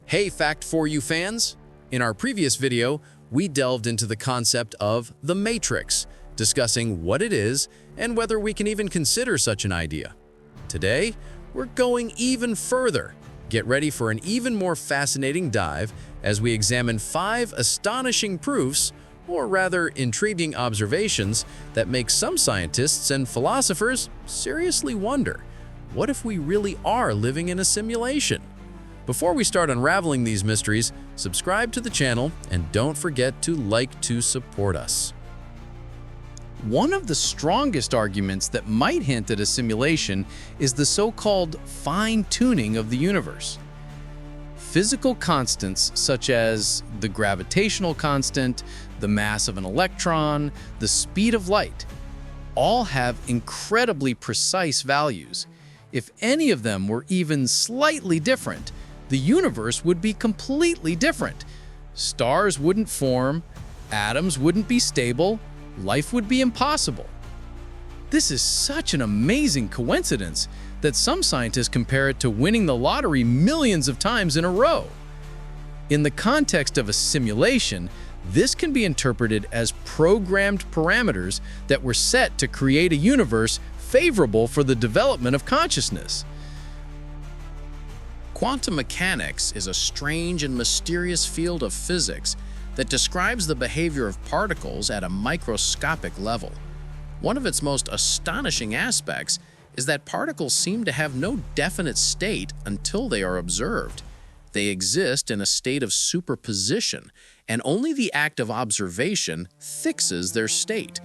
Hey Fact For You fans! In our previous video, we delved into the concept of the Matrix, discussing what it is and whether we can even consider such an idea. Today, we're going even further. Get ready for an even more fascinating dive as we examine 5 astonishing proofs, or rather intriguing observations, that make some scientists and philosophers seriously wonder, what if we really are living in a simulation? Before we start unraveling these mysteries, subscribe to the channel and don't forget to like to support us. One of the strongest arguments that might hint at a simulation is the so-called fine-tuning of the universe. Physical constants such as the gravitational constant, the mass of an electron, the speed of light, all have incredibly precise values. If any of them were even slightly different, the universe would be completely different. Stars wouldn't form, atoms wouldn't be stable, life would be impossible. This is such an amazing coincidence that some scientists compare it to winning the lottery millions of times in a row. In the context of a simulation, this can be interpreted as programmed parameters that were set to create a universe favorable for the development of consciousness. Quantum mechanics is a strange and mysterious field of physics that describes the behavior of particles at a microscopic level. One of its most astonishing aspects is that particles seem to have no definite state until they are observed. They exist in a state of superposition, and only the act of observation fixes their state.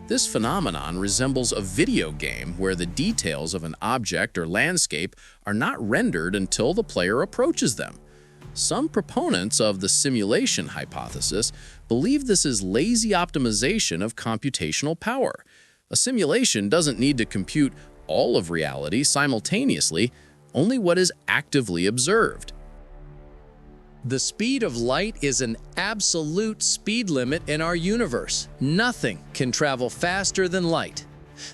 This phenomenon resembles a video game where the details of an object or landscape are not rendered until the player approaches them. Some proponents of the simulation hypothesis believe this is lazy optimization of computational power. A simulation doesn't need to compute all of reality simultaneously, only what is actively observed. The speed of light is an absolute speed limit in our universe. Nothing can travel faster than light.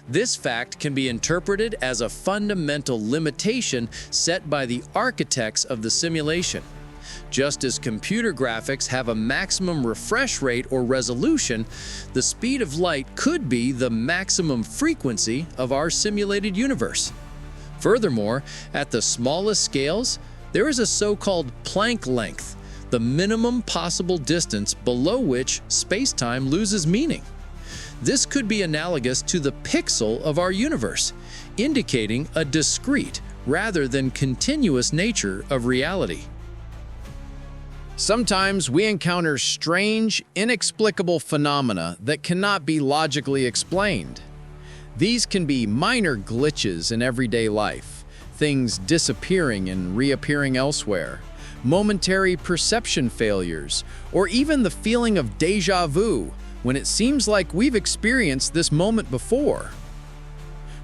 This fact can be interpreted as a fundamental limitation set by the architects of the simulation. Just as computer graphics have a maximum refresh rate or resolution, the speed of light could be the maximum frequency of our simulated universe. Furthermore, at the smallest scales, there is a so-called Planck length, the minimum possible distance below which space-time loses meaning. This could be analogous to the pixel of our universe, indicating a discrete rather than continuous nature of reality. Sometimes we encounter strange, inexplicable phenomena that cannot be logically explained. These can be minor glitches in everyday life, things disappearing and reappearing elsewhere, momentary perception failures, or even the feeling of déjà vu when it seems like we've experienced this moment before.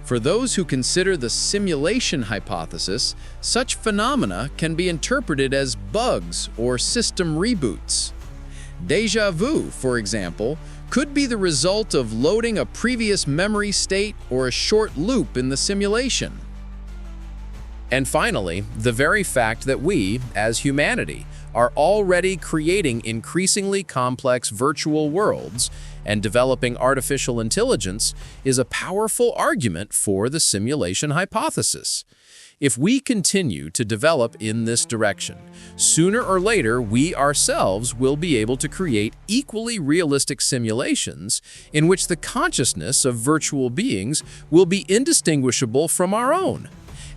For those who consider the simulation hypothesis, such phenomena can be interpreted as bugs or system reboots. Déjà vu, for example, could be the result of loading a previous memory state or a short loop in the simulation. And finally, the very fact that we, as humanity, are already creating increasingly complex virtual worlds and developing artificial intelligence is a powerful argument for the simulation hypothesis. If we continue to develop in this direction, sooner or later we ourselves will be able to create equally realistic simulations in which the consciousness of virtual beings will be indistinguishable from our own.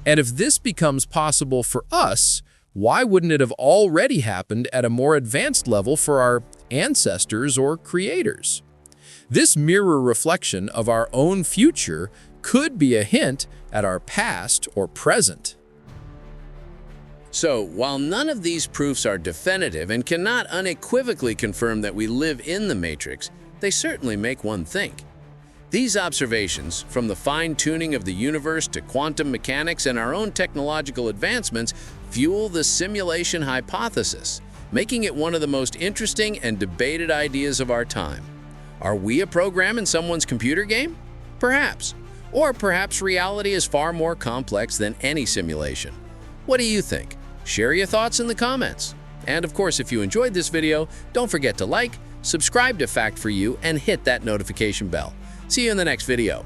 And if this becomes possible for us, why wouldn't it have already happened at a more advanced level for our ancestors or creators? This mirror reflection of our own future could be a hint at our past or present. So, while none of these proofs are definitive and cannot unequivocally confirm that we live in the Matrix, they certainly make one think. These observations, from the fine-tuning of the universe to quantum mechanics and our own technological advancements, fuel the simulation hypothesis, making it one of the most interesting and debated ideas of our time. Are we a program in someone's computer game? Perhaps. Or perhaps reality is far more complex than any simulation. What do you think? Share your thoughts in the comments. And of course, if you enjoyed this video, don't forget to like, subscribe to Fact4You, and hit that notification bell. See you in the next video.